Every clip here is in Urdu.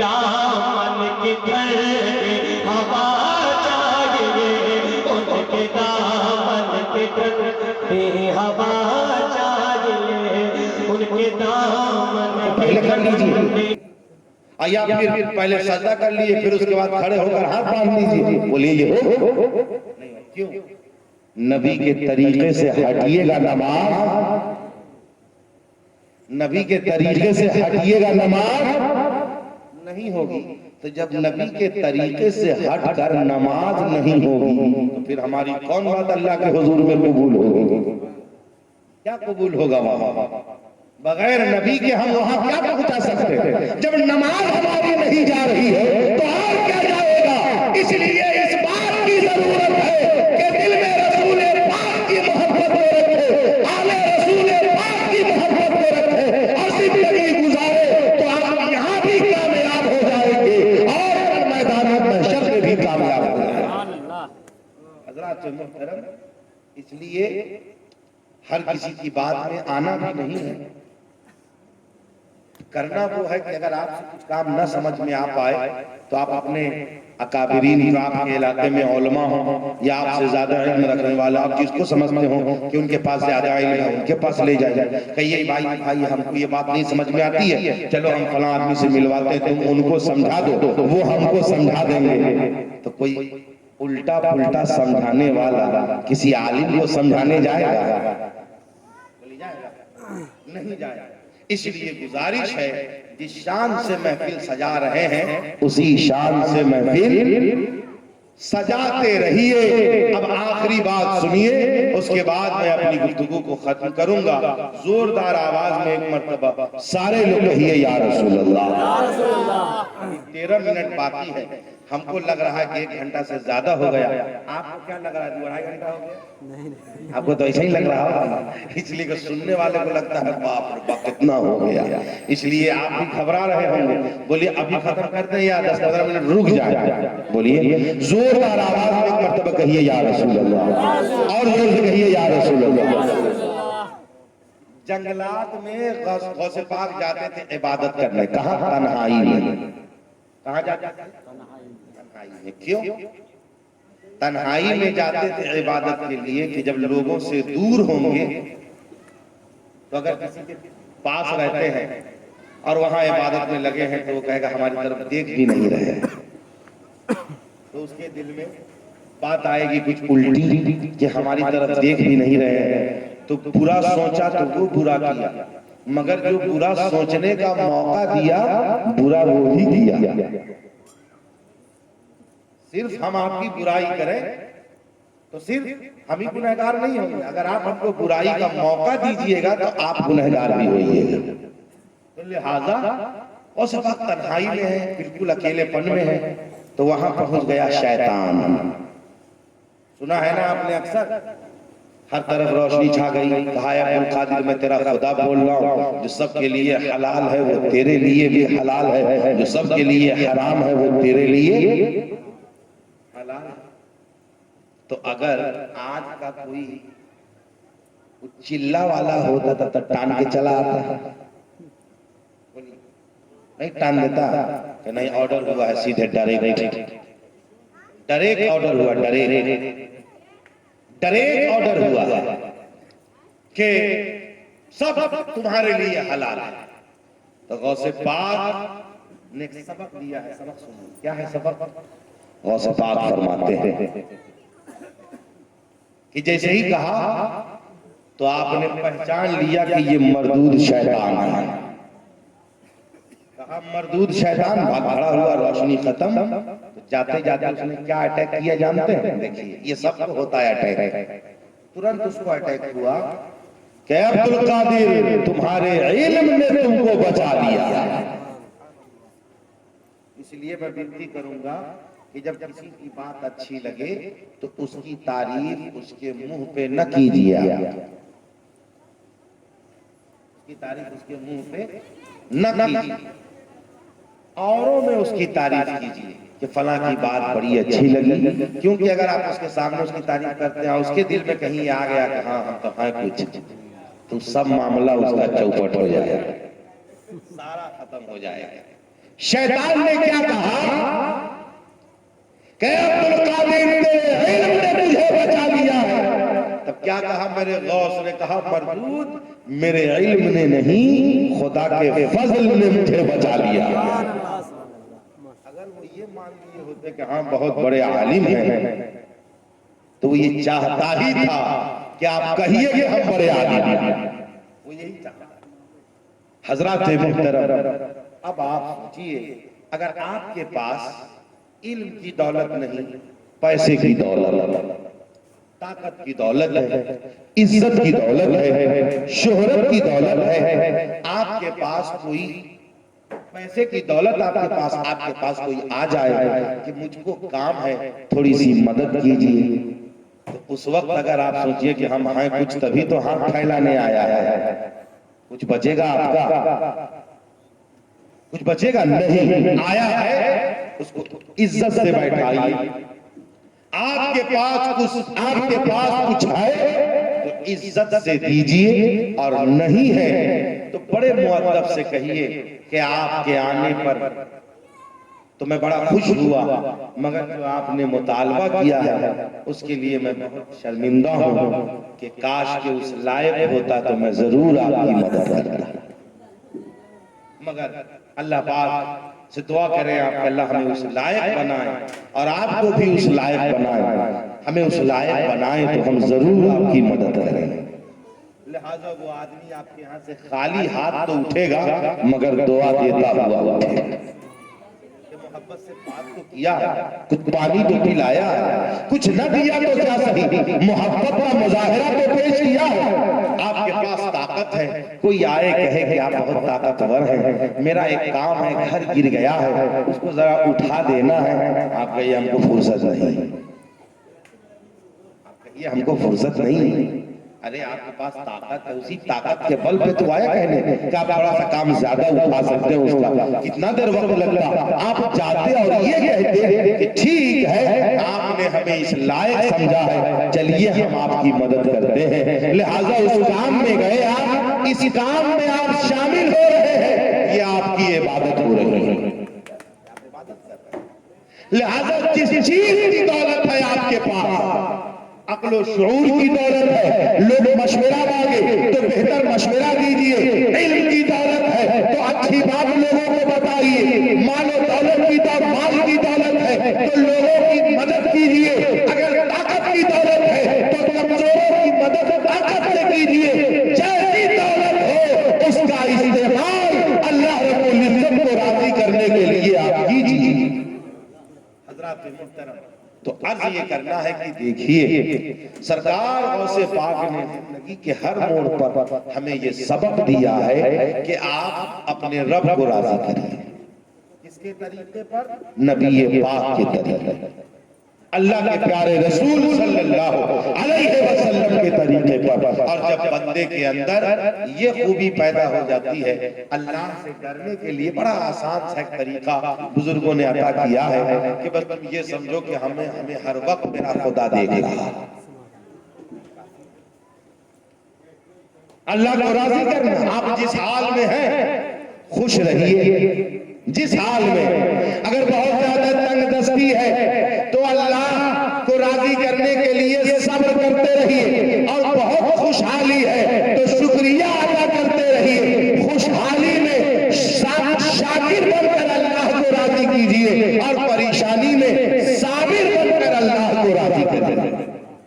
دامن کی دھڑے ہوا چاہیے، ان کے دامن کی دھڑے ہوا چاہیے، ان کے دامن کی دھڑے۔ آئیے آپ پہلے سجدہ کر لیے، پھر اس کے بعد کھڑے ہو کر ہاتھ باندھ لیجیے، بولیے یہ ہو؟ کیوں؟ نبی کے طریقے سے ہٹیے گا نماز، نبی کے طریقے سے ہٹیے گا نماز نہیں ہوگی۔ تو جب نبی کے طریقے سے ہٹ کر نماز نہیں ہوگی تو پھر ہماری کون بات اللہ کے حضور میں قبول ہوگی؟ کیا قبول ہوگا وہاں؟ بغیر نبی کے ہم وہاں کیا پہنچا سکتے ہیں؟ جب نماز ہماری نہیں جا رہی ہے تو اور کیا جائے گا؟ اس لیے اس بات کی ضرورت ہے کہ دل میں رسول پاک کی محبت کو رکھے، آل رسول پاک کی محبت کو رکھے اور زندگی گزارے تو آپ یہاں بھی کامیاب ہو جائیں گے اور میدان محشر میں بھی کامیاب ہو جائیں گے۔ حضرات محترم، اس لیے ہر کسی کی بات میں آنا بھی نہیں ہے، کرنا وہ ہے کہ اگر آپ سے کچھ کام نہ سمجھ میں آ پائے تو آپ اپنے اکابرین جو آپ کے علاقے میں علماء ہوں یا آپ سے زیادہ علم رکھنے والا، آپ جس کو سمجھتے ہوں کہ ان کے پاس زیادہ علم ہے ان کے پاس لے جائیں، کہیے بھائی ہم کو یہ بات نہیں سمجھ میں آتی ہے، چلو ہم فلاں آدمی سے ملواتے ہیں، تم ان کو سمجھا دو وہ ہم کو سمجھا دیں گے۔ تو کوئی الٹا پلٹا سمجھانے والا کسی عالم کو سمجھانے جائے گا؟ نہیں جائے گا۔ اس لیے گزارش ہے جس شان سے محفل سجا رہے ہیں اسی شان سے محفل سجاتے رہیے۔ اب آخری بات سنیے، اس کے بعد میں اپنی گفتگو کو ختم کروں گا۔ زوردار آواز میں ایک مرتبہ سارے لوگ کہیے یا رسول اللہ۔ 13 منٹ باقی ہے، ہم کو لگ رہا ہے کہ 1 گھنٹہ سے زیادہ ہو گیا، آپ کو کیا لگ رہا ہے 2.5 گھنٹہ ہو گیا؟ آپ کو تو ایسا ہی لگ رہا ہوگا، اس لیے کہ سننے والے کو لگتا ہے باپ رے باپ کتنا ہو گیا، اس لیے آپ بھی گھبرا رہے ہوں گے۔ بولیے ابھی ختم کرتے ہیں یا 10-15 منٹ رک جائے؟ بولیے زوردار آواز میں ایک مرتبہ کہیے یا رسول اللہ، اور زور سے کہیے یا رسول اللہ۔ جنگلات میں غوث پاک جاتے تھے عبادت کرنے، کہاں؟ تنہائی میں۔ کہاں جاتے تھے؟ تنہائی میں۔ کیوں؟ تنہائی میں جاتے تھے عبادت کے لیے کہ جب لوگوں سے دور ہوں گے تو اگر کسی کے پاس رہتے ہیں اور وہاں عبادت میں لگے ہیں تو وہ کہے گا ہماری طرف دیکھ بھی نہیں رہے، تو اس کے دل میں بات آئے گی کچھ الٹی کہ ہماری طرف دیکھ بھی نہیں رہے ہیں، تو برا سوچا تو وہ برا کیا، مگر جو برا سوچنے کا موقع دیا برا وہ ہی کیا۔ صرف ہم آپ کی برائی کریں تو صرف ہم ہی گنہگار نہیں ہوں گے، اگر آپ ہم کو برائی کا موقع دیجئے گا تو آپ گنہگار بھی ہوئیے گا۔ تو لہذا اس وقت تنہائی میں ہے، بالکل اکیلے پن میں ہے، تو وہاں پہنچ گیا شیطان۔ سنا ہے نا آپ نے اکثر، ہر طرف روشنی چھا گئی، کہا ہے عبدالقادر میں تیرا خدا بول رہا ہوں، جو سب کے لیے حلال ہے وہ تیرے لیے بھی حلال ہے، جو سب کے لیے حرام ہے وہ تیرے لیے حلال ہے۔ تو اگر آج کا کوئی چلہ والا ہوتا تھا تو ٹان کے چلا آتا، نہیں ٹان دیتا کہ نہیں آرڈر ہوا ہے سیدھے ڈائریکٹ آرڈر ہوا، ڈائریکٹ آرڈر ہوا کہ سب تمہارے لیے حلال ہے۔ تو غوث پاک نے ایک سبق دیا ہے، سبق سنو، کیا ہے سبق؟ غوث پاک فرماتے ہیں کہ جیسے ہی کہا تو آپ نے پہچان لیا کہ یہ مردود شیطان ہے۔ کہا مردود شیطان، بھاگ کھڑا ہوا، روشنی ختم، تو جاتے جاتے اس نے کیا اٹیک کیا جانتے ہیں؟ دیکھیے یہ سب کو ہوتا ہے اٹیک، ترنت اس کو اٹیک ہوا کہ عبدالقادر تمہارے علم نے تم کو بچا لیا۔ اس لیے میں بنتی کروں گا کہ جب کسی کی بات اچھی لگے تو اس کی تعریف اس کے منہ پہ نہ کیجیے، اس کی تعریف اس کے منہ پہ نہ کیجیے، اوروں میں اس کی تعریف کیجیے کہ فلاں کی بات بڑی اچھی لگی، کیونکہ اگر آپ اس کے سامنے اس کی تعریف کرتے ہیں اس کے دل میں کہیں آ گیا کہ ہاں ہم تو ہیں کچھ، تو سب معاملہ اس کا چوپٹ ہو جائے گا، سارا ختم ہو جائے گا۔ شیطان نے کیا کہا کہ عبد القادر تیرے علم نے تجھے بچا لیا ہے، تب کیا کہا میرے غوث نے کہا مردود میرے علم نے نہیں خدا کے فضل نے مجھے بچا لیا۔ اگر وہ یہ مان لیے ہوتے کہ ہاں بہت بڑے عالم ہیں تو وہ یہ چاہتا ہی تھا کہ آپ کہیے کہ ہم بڑے عالم ہیں، وہ یہی چاہتا ہے۔ حضرات محترم، اب آپ سوچئے اگر آپ کے پاس علم کی دولت نہیں، پیسے کی دولت، طاقت کی دولت ہے، عزت کی دولت ہے، شہرت کی دولت ہے، آپ کے پاس کوئی پیسے کی دولت آپ کے پاس کوئی آ جائے کہ مجھ کو کام ہے تھوڑی سی مدد کیجیے، تو اس وقت اگر آپ سوچئے کہ ہم ہیں کچھ تبھی تو ہاتھ پھیلانے آیا ہے، کچھ بچے گا آپ کا؟ کچھ بچے گا نہیں، آیا ہے اس کو عزت سے بیٹھائیے۔ آپ کے پاس کچھ ہے تو عزت سے دیجئے، اور نہیں ہے تو بڑے مؤدب سے کہیے کہ آپ کے آنے پر تو میں بڑا خوش ہوا، مگر جو آپ نے مطالبہ کیا ہے اس کے لیے میں بہت شرمندہ ہوں کہ کاش کہ اس لائق ہوتا تو میں ضرور آپ کی مدد کرتا۔ مگر اللہ پاک سے دعا کریں آپ کہ اللہ ہمیں اس لائق بنائیں اور آپ کو بھی اس لائق بنائیں، ہمیں اس لائق بنائیں تو ہم ضرور آپ کی مدد کریں۔ لہٰذا وہ آدمی آپ کے ہاں سے خالی ہاتھ تو اٹھے گا مگر دعا دیتا ہوا اٹھے گا۔ محبت سے بات تو کیا ہے، کچھ پانی تو پلایا ہے، کچھ نہ دیا تو کیا صحیح، محبت کا مظاہرہ تو پیش کیا ہے۔ آپ کے پاس طاقت ہے، کوئی آئے کہے کہ آپ بہت طاقتور ہیں، میرا ایک کام ہے گھر گر گیا ہے اس کو ذرا اٹھا دینا ہے، آپ کہیے ہم کو فرصت نہیں، آپ کہیے ہم کو فرصت نہیں۔ ارے آپ کے پاس طاقت ہے، اسی طاقت کے بل پہ تو آیا کہنے کہ آپ تھوڑا سا کام زیادہ اٹھا سکتے ہیں، اس کا کتنا دیر وقت لگتا، آپ جاتے اور یہ کہتے کہ ٹھیک ہے آپ نے ہمیں اس لائق سمجھا ہے، چلیے ہم آپ کی مدد کرتے ہیں، لہٰذا اس کام میں گئے آپ، اس کام میں آپ شامل ہو رہے ہیں، یہ آپ کی عبادت ہو رہی ہے۔ لہٰذا جس چیز کی دولت ہے آپ کے پاس، عقل و شعور کی دولت ہے، لوگ مشورہ مانگے تو بہتر مشورہ دیجئے، علم کی دولت ہے تو اچھی بات لوگوں کو بتائیے، مال و دولت کی دولت ہے تو لوگوں کی مدد کیجئے، اگر طاقت کی دولت ہے تو کمزوروں کی مدد طاقت سے کیجئے، جیسی دولت ہو اس کا استعمال اللہ رب العزت کو راضی کرنے کے لیے آپ کیجئے۔ حضرات محترم، تو عرض یہ کرنا ہے کہ دیکھیے سرکار غوث پاک نے زندگی کے ہر موڑ پر ہمیں یہ سبق دیا ہے کہ آپ اپنے رب کو راضی کریے۔ کس کے طریقے پر؟ نبی پاک کے طریقے پر، اللہ کے پیارے رسول صلی اللہ علیہ وسلم کے طریقے پر۔ اور جب بندے کے اندر یہ خوبی پیدا ہو جاتی ہے، اللہ سے ڈرنے کے لیے بڑا آسان سا ایک طریقہ بزرگوں نے عطا کیا ہے کہ بس تم یہ سمجھو کہ ہمیں ہر وقت میرا خدا دیکھ رہا ہے۔ اللہ کو راضی کرنا، آپ جس حال میں ہیں خوش رہیے، جس حال میں، اگر بہت زیادہ تنگ دستی ہے تو اللہ کو راضی کرنے کے لیے صبر کرتے رہیے، اور بہت خوشحالی ہے تو شکریہ ادا کرتے رہیے، خوشحالی میں شاکر بن کر اللہ کو راضی کیجئے، اور پریشانی میں صابر بن کر اللہ کو راضی کیجئے۔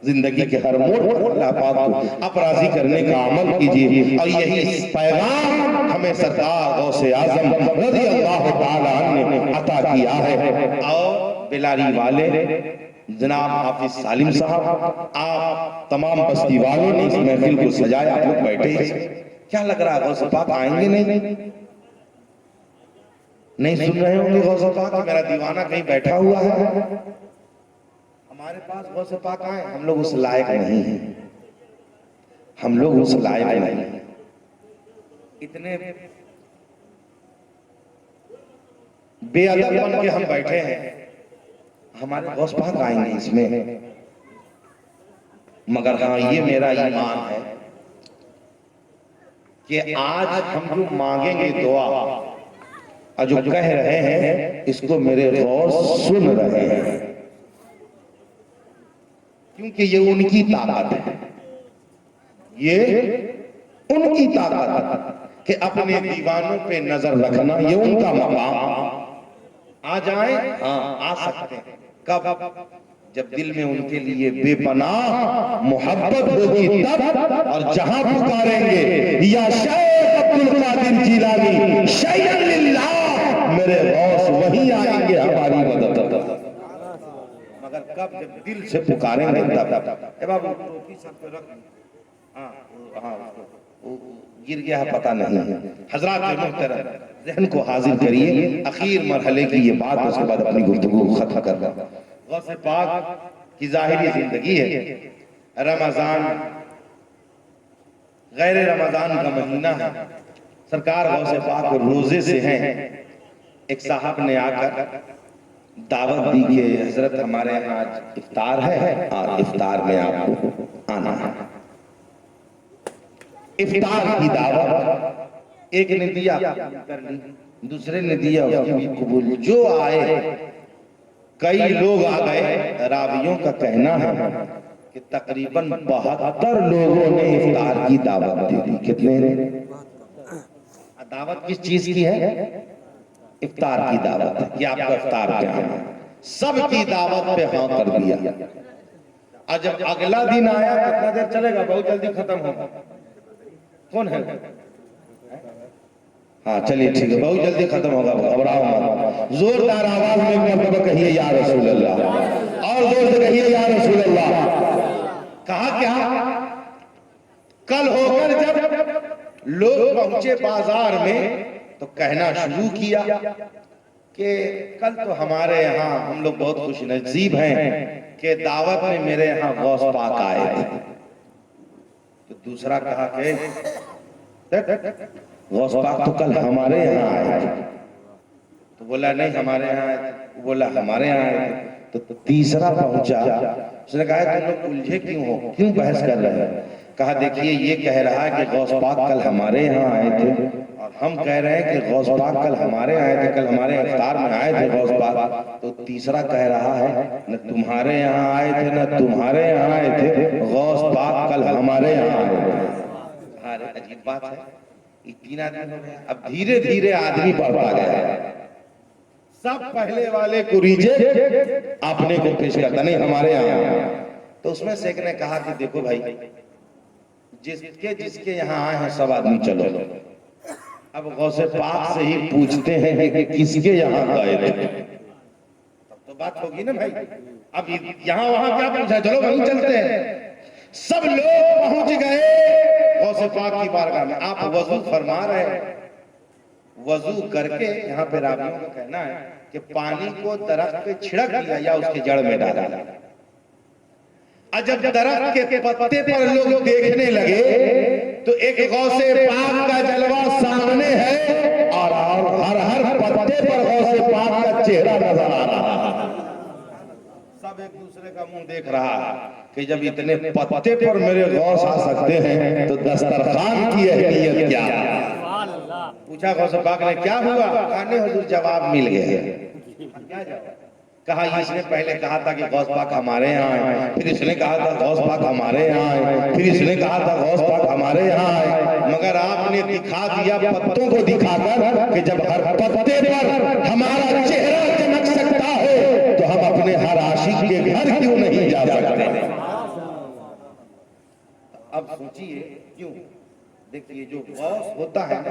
زندگی کے ہر موڑ پر اللہ پاک کو آپ راضی کرنے کا عمل کیجئے، اور یہی پیغام ہمیں سرکار غوث اعظم رضی اللہ تعالیٰ عنہ نے عطا کیا ہے۔ اور بلالی والے جناب حافظ سالم صاحب، آپ تمام بستی والوں نے اس محفل کو سجایا، آپ لوگ بیٹھے، کیا لگ رہا ہے غوث پاک آئیں گے؟ نہیں سن رہے ہوں گے غوث پاک، میرا دیوانہ کہیں بیٹھا ہوا ہے، ہمارے پاس غوث پاک آئے، ہم لوگ اس لائق نہیں ہیں، ہم لوگ اس لائق نہیں ہیں، اتنے بے ادب بن کے ہم بیٹھے ہیں، ہمارے غوث پاک آئیں گے اس میں؟ مگر ہاں یہ میرا ایمان ہے کہ آج ہم جو مانگیں گے دعا، اور جو کہہ رہے ہیں اس کو میرے غوث سن رہے ہیں، کیونکہ یہ ان کی طاقت ہے، یہ ان کی طاقت ہے کہ اپنے دیوانوں پہ نظر رکھنا، یہ ان کا مقام۔ آ جائیں، ہاں آ سکتے ہیں، کب؟ جب دل میں ان کے لیے بے پناہ محبت ہوگی تب، اور جہاں پکاریں گے یا شیخ عبد القادر جیلانی شیئا للہ، میرے غوث وہیں آئیں گے ہماری مدد۔ مگر کب؟ جب دل سے پکاریں گے تب۔ اے بابا ٹوپی سر پہ رکھ، ہاں گر گیا ہے پتہ نہیں۔ حضرات محترم ذہن کو حاضر کریے، اخیر مرحلے کی یہ بات، اس کے بعد اپنی گفتگو ختم کر رہا ہوں۔ غوث پاک کی ظاہری زندگی ہے، رمضان غیر رمضان کا مہینہ ہے، سرکار غوث پاک روزے سے ہیں۔ ایک صاحب نے آ کر دعوت دی کہ حضرت ہمارے یہاں آج افطار ہے اور افطار میں آپ کو آنا ہے۔ افطار کی دعوت ایک نے دیا کر لی، دوسرے نے دیا اس کی بھی قبول، جو آئے کئی لوگ آ گئے۔ راویوں کا کہنا ہے کہ تقریباً 72 لوگوں نے افطار کی دعوت دے دی۔ کتنے نے؟ دعوت کس چیز کی ہے؟ افطار کی دعوت ہے کہ آپ کا افطار پہ آنا، سب کی دعوت پہ ہاں کر دیا۔ اور جب اگلا دن آیا، کتنا دیر چلے گا؟ بہت جلدی ختم ہوگا۔ کون ہے؟ ہاں چلیے ٹھیک ہے، بہت جلدی ختم ہوگا، گھبراؤ مت۔ زوردار آواز میں ایک مرتبہ کہیے یا رسول اللہ، اور زور سے کہیے یا رسول اللہ۔ کہا کیا؟ کل ہو کر جب لوگ پہنچے بازار میں تو کہنا شروع کیا کہ کل تو ہمارے یہاں ہم لوگ بہت خوش نصیب ہیں کہ دعوت میں میرے یہاں غوث پاک آئے تھے۔ تو دوسرا کہا کہ غوث پاک تو کل ہمارے یہاں آئے تھے۔ تو بولا نہیں ہمارے یہاں آئے تھے، بولا ہمارے یہاں آئے تھے۔ تو تیسرا پہنچا، اس نے کہا تم لوگ الجھے کیوں ہو، کیوں بحث کر رہے ہیں؟ کہا دیکھیے یہ کہہ رہا ہے کہ غوث پاک کل ہمارے یہاں آئے تھے، اور ہم کہہ رہے ہیں کہ غوث پاک کل ہمارے یہاں آئے تھے، کل ہمارے افطار میں آئے تھے غوث پاک۔ تو تیسرا کہہ رہا ہے نہ تمہارے یہاں آئے تھے نہ تمہارے یہاں آئے تھے، غوث پاک کل ہمارے یہاں آئے تھے۔ ارے عجیب بات ہے، تین آدمی ہو گیا۔ اب دھیرے دھیرے آدمی بڑھتا گیا، سب پہلے والے کو ریجیکٹ، اپنے کو پیش کرتا نہیں ہمارے یہاں۔ تو اس میں سے ایک نے کہا کہ دیکھو بھائی، جس کے یہاں آئے ہیں سب آدمی چلو۔ اب غوث پاک سے ہی پوچھتے ہیں کہ کس کے یہاں گئے تھے، تب تو بات ہوگی نا بھائی۔ اب یہاں وہاں کیا پوچھا، چلو وہیں چلتے ہیں۔ سب لوگ پہنچ گئے غوث پاک کی بارگاہ میں۔ آپ وضو فرما رہے ہیں، وضو کر کے یہاں پہ راویوں کا کہنا ہے کہ پانی کو درخت پہ چھڑک دیا یا اس کے جڑ میں ڈالا۔ جب درخت کے پتے پر لوگ دیکھنے لگے تو ایک غوث پاک کا جلوہ سامنے ہے، اور ہر پتے پر غوث پاک کا چہرہ نظر آ رہا ہے۔ سب ایک دوسرے کا منہ دیکھ رہا ہے کہ جب اتنے پتے پر میرے غوث آ سکتے ہیں تو دسترخوان کی اہمیت کیا ہے؟ پوچھا غوث پاک نے کیا ہوا؟ کہا نہیں حضور جواب مل گیا۔ کہا اس نے پہلے کہا تھا کہ غوث پاک ہمارے یہاں آئے، پھر اس نے کہا تھا غوث پاک ہمارے یہاں آئے، پھر اس نے کہا تھا غوث پاک ہمارے یہاں آئے، مگر آپ نے دکھا دیا پتوں کو دکھا کر کہ جب ہر پتے پر ہمارا چہرہ چمک سکتا ہے تو ہم اپنے ہر عاشق کے گھر کیوں نہیں جا سکتے؟ اب سوچئے کیوں؟ دیکھئے جو غوث ہوتا ہے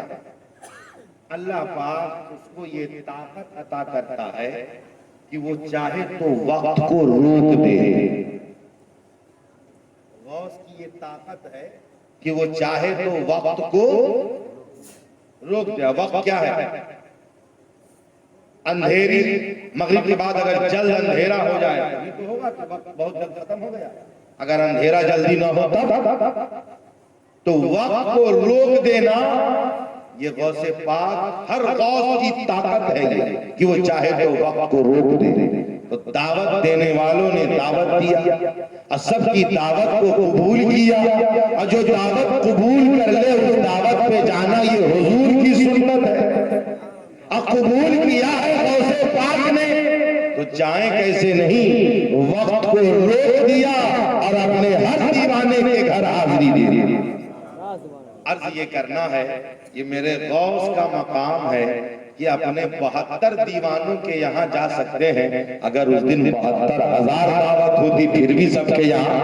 اللہ پاک اس کو یہ طاقت عطا کرتا ہے کہ وہ چاہے تو وقت کو روک دے۔ غوث کی یہ طاقت ہے کہ وہ چاہے تو وقت کو روک دے۔ وقت کیا ہے؟ اندھیری مغرب کے بعد اگر جلد اندھیرا ہو جائے یہ تو ہوگا کہ وقت بہت جلد ختم ہو گیا، اگر اندھیرا جلدی نہ ہوتا تو وقت کو روک دینا یہ غوث پاک ہر غوث کی طاقت ہے کہ وہ چاہے تو وقت کو روک دے۔ تو دعوت دینے والوں نے دعوت دیا اور سب کی دعوت کو قبول کیا، اور جو دعوت قبول کر لے اس دعوت پہ جانا یہ حضور کی سنت ہے۔ قبول کیا ہے غوث پاک نے تو جائیں کیسے نہیں، وقت کو روک دیا اور اپنے ہر دیوانے کے گھر حاضری دے دی۔ عرض یہ کرنا ہے، یہ میرے غوث کا مقام ہے کہ اپنے 72 دیوانوں کے یہاں جا سکتے ہیں۔ اگر اس دن 72,000 دعوت ہوتی پھر بھی سب کے یہاں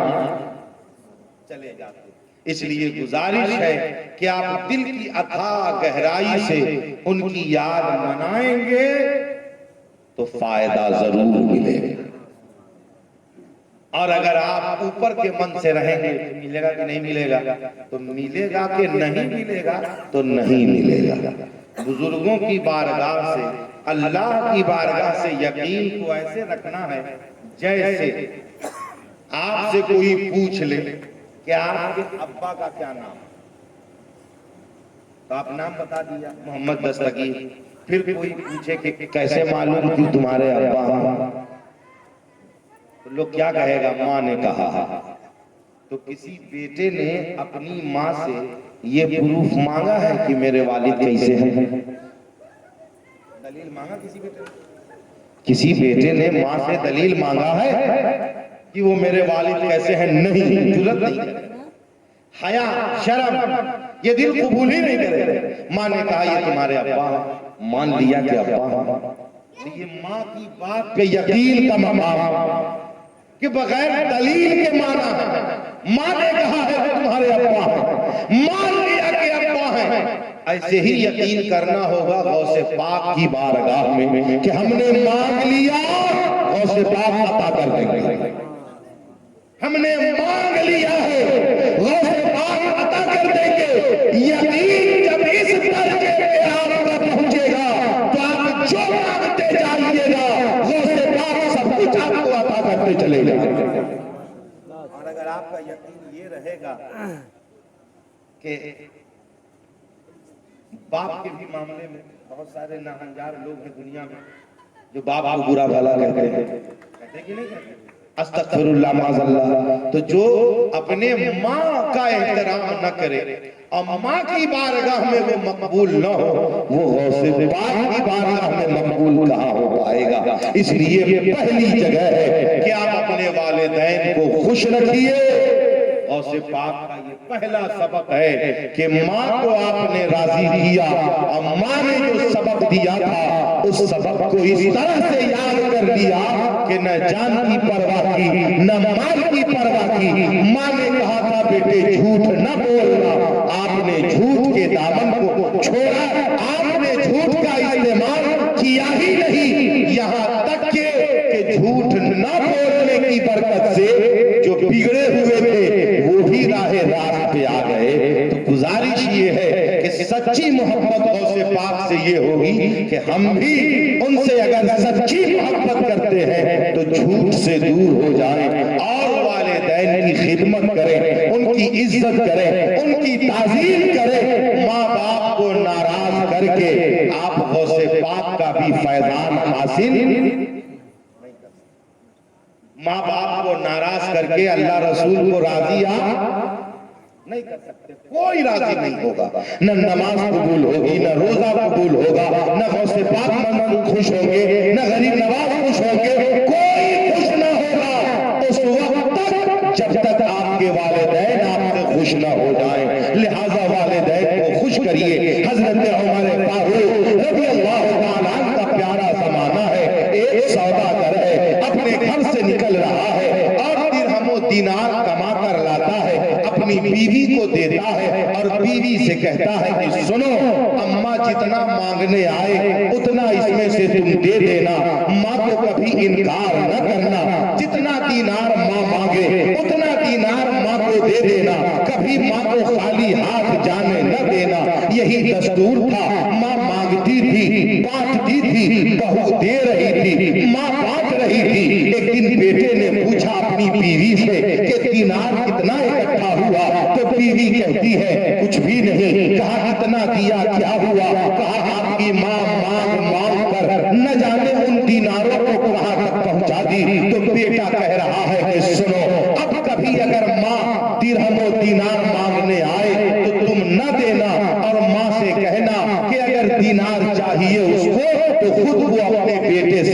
چلے جاتے۔ اس لیے گزارش ہے کہ آپ دل کی اتھاہ گہرائی سے ان کی یاد منائیں گے تو فائدہ ضرور ملے گا، اور اگر آپ اوپر کے من سے رہیں گے تو ملے گا کہ نہیں ملے گا، تو ملے گا کہ نہیں ملے گا، تو نہیں ملے گا۔ بزرگوں کی بارگاہ سے، اللہ کی بارگاہ سے یقین کو ایسے رکھنا ہے جیسے آپ سے کوئی پوچھ لے کہ آپ کے ابا کا کیا نام ہے، تو آپ نام بتا دیا محمد دستگیر، پھر کوئی پوچھے کہ کیسے معلوم کہ تمہارے ابا ہیں، تو لوگ کیا کہے گا، ماں نے کہا۔ تو کسی بیٹے نے اپنی ماں سے یہ پروف مانگا ہے کہ میرے والد کیسے ہیں، دلیل مانگا کسی بیٹے نے؟ کسی بیٹے نے ماں سے دلیل مانگا ہے کہ وہ میرے والد کیسے ہیں؟ نہیں، جرات نہیں، حیا، شرم، یہ دل قبول ہی نہیں کرے۔ ماں نے کہا یہ تمہارے ابا ہیں، مان لیا کہ ابا ہیں۔ یہ ماں کی بات پہ یقین کا مقام کہ بغیر دلیل کے مانا ہے، ماں نے کہا ہے کہ تمہارے ابا ہیں، مان لیا کہ ابا ہیں۔ ایسے ہی یقین کرنا ہوگا غوث پاک کی بارگاہ میں کہ ہم نے مانگ لیا، غوث پاک عطا کر دیں گے۔ ہم نے مانگ لیا ہے، غوث پاک عطا کر دیں گے۔ یقین جب اس درجے پہ آپ کا پہنچے گا تو آپ جو مانگتے جائیے گا غوث پاک سب کچھ آپ کو عطا کرتے چلے جائیں گے۔ اور اگر آپ کا یقین یہ رہے گا کہ باپ کے بھی معاملے میں بہت سارے ناہنجار لوگ ہیں دنیا میں جو باپ کو برا بھلا کہتے ہیں، کہتے کہ نہیں کہتے؟ استغفر اللہ معاذ اللہ۔ تو جو اپنے ماں کا احترام نہ کرے اور ماں کی بارگاہ میں وہ مقبول نہ ہو، وہ غوث پاک کی بارگاہ میں مقبول کہاں ہو پائے گا۔ اس لیے پہلی جگہ ہے کہ آپ اپنے والدین کو خوش رکھیے۔ غوث پاک کا یہ پہلا سبق ہے کہ ماں کو آپ نے راضی کیا، اور ماں نے جو سبق دیا تھا اس سبق کو اس طرح سے یاد کر دیا کہ نہ جان کی پرواہ کی نہ مال کی پرواہ کی۔ ماں نے کہا تھا بیٹے جھوٹ نہ بولنا، آپ نے جھوٹ کے دامن کو چھوڑا، آپ نے جھوٹ کا استعمال کیا ہی نہیں، یہاں تک کہ جھوٹ نہ بولنے کی برکت سے جو بگڑے ہوئے تھے وہ بھی راہ راست پہ آ گئے۔ تو گزارش یہ ہے کہ سچی محبت غوث پاک سے یہ ہوگی کہ ہم بھی ان سے اگر سچی محبت کرتے ہیں تو جھوٹ سے دور ہو جائیں اور والدین کی خدمت کریں، ان کی عزت کریں، ان کی تعظیم کریں۔ ماں باپ کو ناراض کر کے آپ غوث پاک کا بھی فیضان حاصل، ماں باپ کو ناراض کر کے اللہ رسول کو راضی نہیں کر سکتے۔ کوئی راضی نہیں ہوگا، نہ نماز قبول ہوگی، نہ روزہ قبول ہوگا، نہ غوث پاک مند خوش ہوں گے، نہ غریب نواز خوش ہوں گے، کوئی خوش نہ ہوگا اس وقت تک جب تک آپ کے والدین آپ سے خوش نہ ہو جائیں۔ لہذا والدین کو خوش کریے۔ حضرت عمر فاروق رضی اللہ تعالیٰ عنہ کا پیارا زمانہ ہے، ایک سوداگر ہے، اپنے گھر سے نکل رہا ہے اور درہم و دینار کما کر لاتا ہے، اپنی بیوی کو دیتا ہے اور بیوی سے کہتا ہے کہ سنو اماں جتنا مانگنے آئے اتنا اس میں سے تم دے دینا، ماں کو کبھی انکار نہ کرنا، جتنا دینار ماں مانگے اتنا دینار ماں کو دے دینا، کبھی ماں کو خالی ہاتھ جانے نہ دینا۔ یہی دستور تھا، ماں مانگتی تھی، بانٹتی تھی، بہو دے رہی تھی، ماں بانٹ رہی تھی۔ ایک دن بیٹے نے پوچھا اپنی بیوی سے کہ دینار کتنا اکٹھا ہوا؟ تو بیوی کہتی ہے کچھ بھی نہیں۔ کہا کتنا دیا کیا ہوا؟ کہا آپ کی ماں مانگ مانگ کر نہ جانے ان دیناروں کو کہاں تک پہنچا دی۔ تو بیٹا کہہ رہا ہے کہ سنو اب کبھی اگر ماں درہم و دینار مانگنے آئے تو تم نہ دینا اور ماں سے کہنا کہ اگر دینار چاہیے اس کو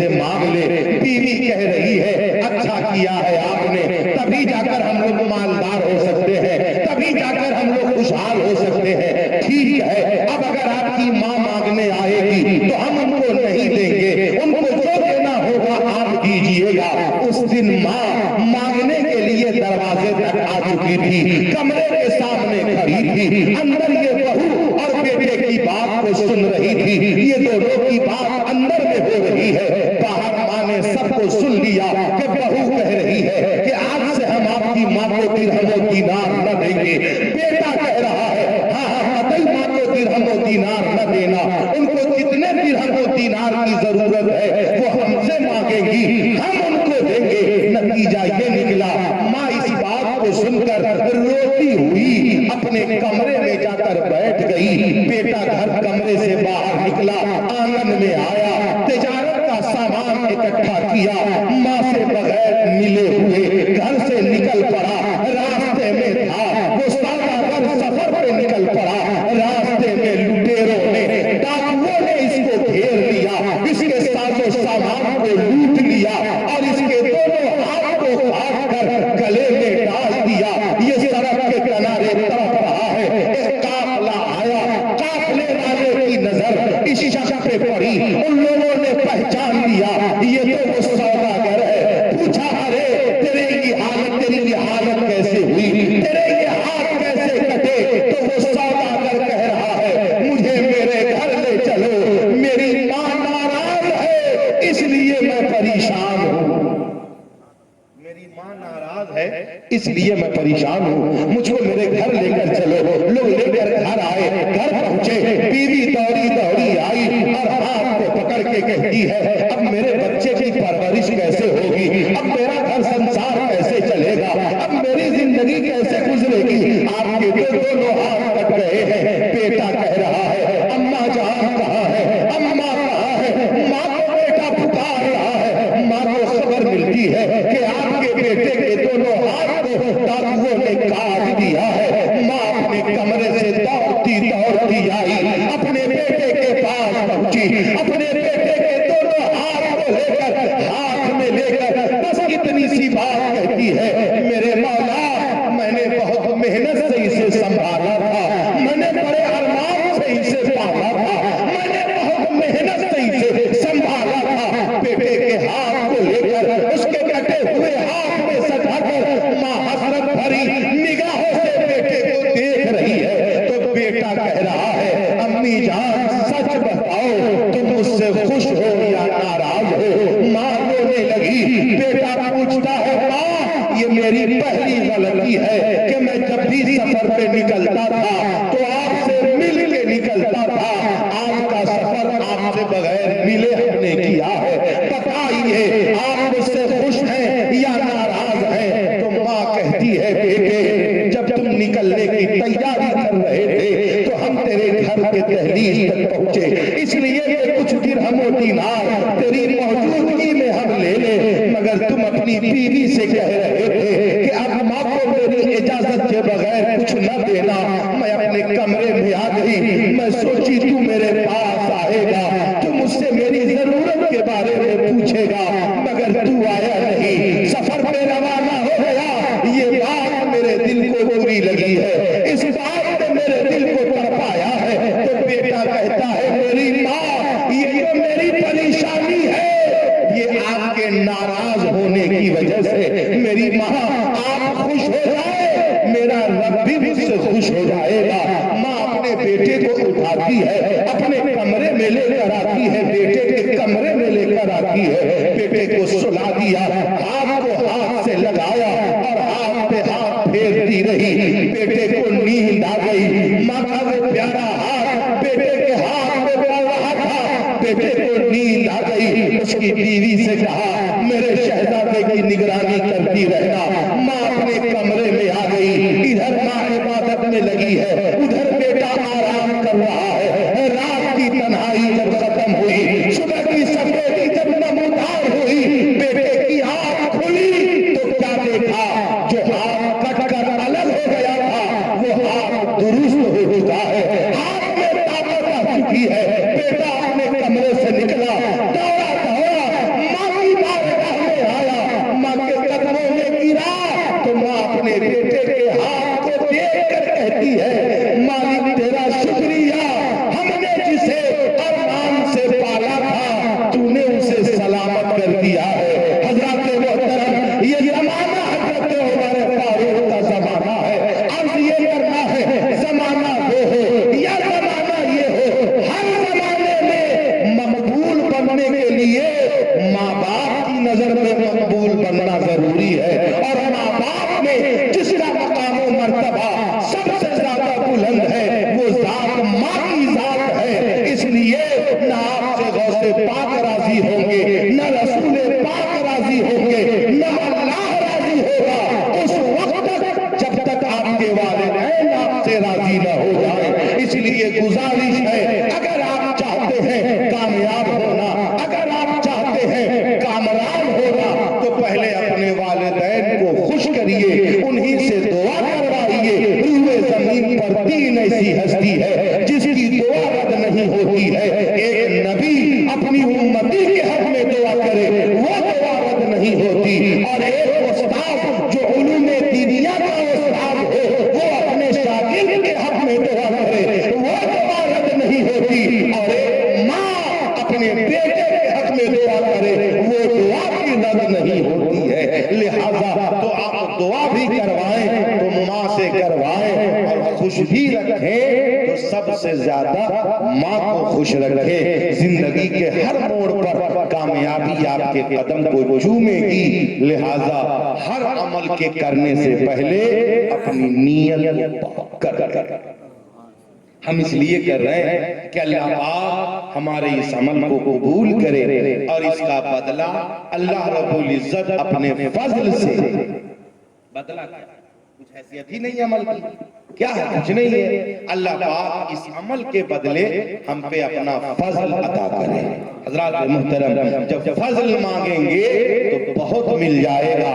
سے مانگ لے. بیوی کہہ رہی ہے اچھا کیا ہے آپ نے, تبھی جا کر ہم لوگ مالدار ہو سکتے ہیں, تبھی جا کر ہم لوگ خوشحال ہو سکتے ہیں. ٹھیک ہے, اب اگر آپ کی ماں مانگنے آئے گی تو ہم ان کو نہیں دیں گے, ان کو جو دینا ہوگا آپ دیجئے گا. اس دن ماں مانگنے کے لیے دروازے تک آ چکی تھی, کمرے کے سامنے کھڑی تھی. اندر یہ بہو اور بیٹے کی بات کو سن رہی تھی, یہ دونوں کی بات اندر میں ہو رہی ہے. باہر ماں نے سب کو سن لیا کہ بہو کہہ رہی ہے کہ آج سے ہم آپ کی ماں کو درہم و دینار نہ دیں گے. بیٹا کہہ رہا ہے ہاں ہاں قطعی ماں کو درہم و دینار نہ دینا, ان کو جتنے درہم و دینار کی ضرورت ہے وہ ہم سے مانگیں گی, ہم ان کو دیں گے. نتیجہ یہ نکلا, ماں اس بات کو سن کر روتی ہوئی اپنے کمرے میں جا کر بیٹھ گئی. بیٹا گھر کمرے سے باہر نکلا, آنگن میں آیا, تجارت کا سامان اکٹھا کیا, ماں سے بغیر ملے ہوئے گھر سے نکل پڑا. راستے میں تھا وہ سوداگر سفر پہ نکل پڑا, راستے میں لٹیروں نے ڈاکوؤں نے اس کو گھیر لیا, اس کے ساز و سامان کو لوٹ لیا اور اس کے دونوں ہاتھ کو کاٹ کر گلے میں ڈال دیا. یہ سڑک کے کنارے تڑپ رہا ہے. ایک قافلہ آیا, قافلے والے کی نظر اس شخص پہ پڑی, ان لوگوں نے پہچان لیا یہ تو وہ سوداگر ہے. پوچھا ارے تیری یہ حالت کیسے ہوئی, تیرے یہ ہاتھ کیسے کٹے؟ تو وہ سوداگر کہہ رہا ہے مجھے میرے گھر لے چلو, میری ماں ناراض ہے اس لیے میں پریشان ہوں. میری ماں ناراض ہے اس لیے میں پریشان ہوں, مجھ کو میرے گھر لے کر چلو. لوگ لے کر گھر آئے, گھر پہنچے, بیوی دوڑی دوڑی آئی اور ہاتھ کو پکڑ کے کہتی ہے اب میرے بچے کی پرورش کیسے ہوگی, اب میرا گھر سنسار کیسے چلے گا, اب میری زندگی کیسے گزرے گی. آپ کے دونوں ہاتھ کٹ گئے ہیں. بیٹا کہہ رہا ہے اماں جان کہاں ہے, اماں کہاں ہے. ماں کو بیٹا پکار رہا ہے. ماں کو خبر ملتی ہے کہ آپ کے بیٹے کے دونوں ہاتھ کو ڈاکوؤں نے کاٹ دیا ہے. ماں اپنے کمرے سے دوڑتی دوڑتی آئی, اپنے بیٹے کے پاس پہنچی, اپنے بیٹے کے دونوں ہاتھ کو لے کر ہاتھ میں لے کر بس اتنی سی بات کہتی ہے میرے مولا میں نے بہت محنت سے اسے سنبھالا تھا, میں نے بڑے ارمان سے اسے پالا تھا, میں نے بہت محنت سے اسے سنبھالا تھا. بیٹے کے ہاتھ کو لے کر اس کے کٹے ہوئے ہاتھ میں سجا کر ماں حسرت بھری نگاہوں سے بیٹے کو دیکھ رہی ہے. تو بیٹا کہہ رہا ہے امی جان سچ بتاؤ تم مجھ سے خوش ہو یا ناراض ہو. ماں رونے لگی. بیٹا پوچھتا ہے ماں یہ میری پہلی غلطی ہے کہ میں جب بھی سفر پہ نکلتا تھا تو آپ سے مل کے نکلتا تھا, آج کا سفر آپ سے بغیر ملے ہم نے کیا ہے, بتائیے آپ مجھ سے خوش ہیں یا ناراض ہیں. تو ماں کہتی ہے بیٹے جب تم نکلنے کی تیاری کر رہے تھے تو ہم تیرے گھر کے دہلیز تک پہنچے, اس لیے کہ کچھ درہم و دینار تیری موجودگی میں ہم لے لیں, مگر تم اپنی بیوی سے کہہ رہے تھے کہ اب ماں کو میری اجازت کے بغیر کچھ نہ دینا. میں اپنے کمرے میں آ گئی, میں سوچی تو میرے پاس آئے گا, تو مجھ سے میری ضرورت کے بارے میں پوچھے گا, مگر تو آیا نہیں, سفر پہ روانہ ہو گیا. یہ بات میرے دل کو بری لگی ہے, اس بات نے میرے دل کو تڑپایا ہے. تو بیٹا کہتا ہے میری ماں یہ تو میری پریشانی ہے, یہ آپ کے ناراض ہونے کی وجہ سے. میری ماں آپ خوش ہو جائے میرا رب بھی مجھ سے خوش ہو جائے گا. ماں اپنے بیٹے کو اٹھاتی ہے, اپنے کمرے میں لے کر آتی ہے, بیٹے کے کمرے میں لے کر آتی ہے, بیٹے کو سلا دیا, ہاتھ کو ہاتھ سے لگایا اور ہاتھ پہ ہاتھ پھیرتی رہی. بیٹے کو نیند آ گئی, ماں کا وہ پیارا ہاتھ بیٹے کے ہاتھ میں پڑ رہا تھا, بیٹے کو نیند آ گئی. اس کی بیوی سے کہا میرے شہزادے کی نگرانی کرتی رہنا. ماں اپنے کمرے میں آ گئی, ادھر ماں عبادت میں لگی ہے, ادھر بیٹا آرام کر رہا ہے. رات کی تنہائی جب ختم ہوئی, صبح کی سفیدی جب نمودار ہوئی, بیٹے کی آنکھ کھلی تو کیا دیکھا, جو ہاتھ کٹ کر الگ ہو گیا تھا وہ ہاتھ درست ہو چکا ہے, ہاتھ میں طاقت آ چکی ہے. بیٹا اپنے کمرے سے نکلا, دوڑا دوڑا کرے وہ دعا بھی رد نہیں ہوتی ہے، لہذا تو آپ دعا بھی کروائیں تو ماں سے کروائیں، اور خوش بھی رکھیں تو سب سے زیادہ ماں کو خوش رکھیں۔ زندگی کے ہر موڑ پر کامیابی آپ کے قدم کو چومے گی، لہذا ہر عمل کے کرنے سے پہلے اپنی نیت کو پاک کر۔ ہم اس لیے کر رہے ہیں کہ اللہ پاک ہمارے اس عمل کو قبول کرے اور اس کا بدلہ اللہ رب العزت اپنے فضل سے، بدلہ کچھ حیثیت ہی نہیں عمل کی، کیا ہے؟ کچھ نہیں ہے۔ اللہ پاک اس عمل کے بدلے ہم پہ اپنا فضل عطا کرے۔ حضرات محترم، جب فضل مانگیں گے تو بہت مل جائے گا،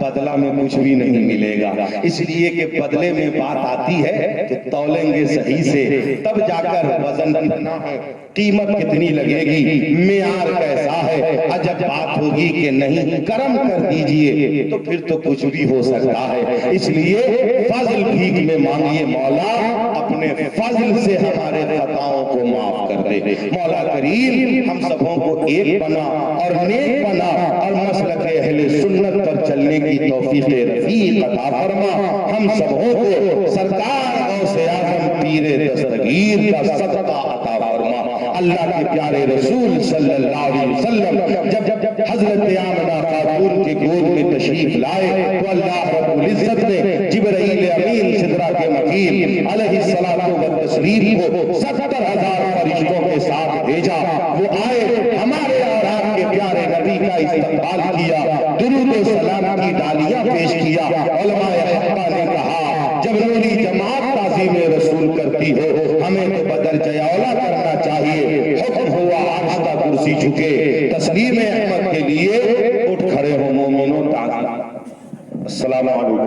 بدلہ میں کچھ بھی نہیں ملے گا، اس لیے کہ بدلے میں بات آتی ہے کہ تولیں گے صحیح سے، تب جا کر وزن کتنا ہے، قیمت کتنی لگے گی، معیار کیسا ہے، عجب بات ہوگی کہ نہیں کرم کر دیجئے تو پھر تو کچھ بھی ہو سکتا ہے۔ اس لیے فضل بھیک میں مانگیے، مولا اپنے فضل سے ہمارے خطاؤں کو معاف کر دے۔ مولا کریم ہم سبوں کو ایک بنا اور نیک بنا اور مسلک اہل سنت پر چلنے کی توفیق رفیق عطا فرما۔ ہم سبوں کو سرکار غوث اعظم پیر دستگیر کا صدقہ عطا فرما۔ اللہ کے پیارے رسول صلی اللہ علیہ وسلم جب حضرت آمنہ خاتون کی گود میں تشریف لائے تو اللہ رب العزت نے جبرائیل امین سدرہ کے مکین علیہ الصلوۃ والتسلیم کو 70,000 فرشتوں کے ساتھ بھیجا۔ وہ آئے، ہمارے اور آپ کے پیارے نبی کا استقبال کیا، درود و سلام کی ڈالیاں پیش کیا۔ علماء حقہ نے کہا جب نوری جماعت تعظیم رسول کرتی ہو ہمیں تو بدرجہ اولیٰ کرنا چاہیے۔ حکم ہوا عرش کا کرسی جھکے، تسلیم احمد کے لیے اٹھ کھڑے ہو مومنوں، تعظیم۔ السلام علیکم۔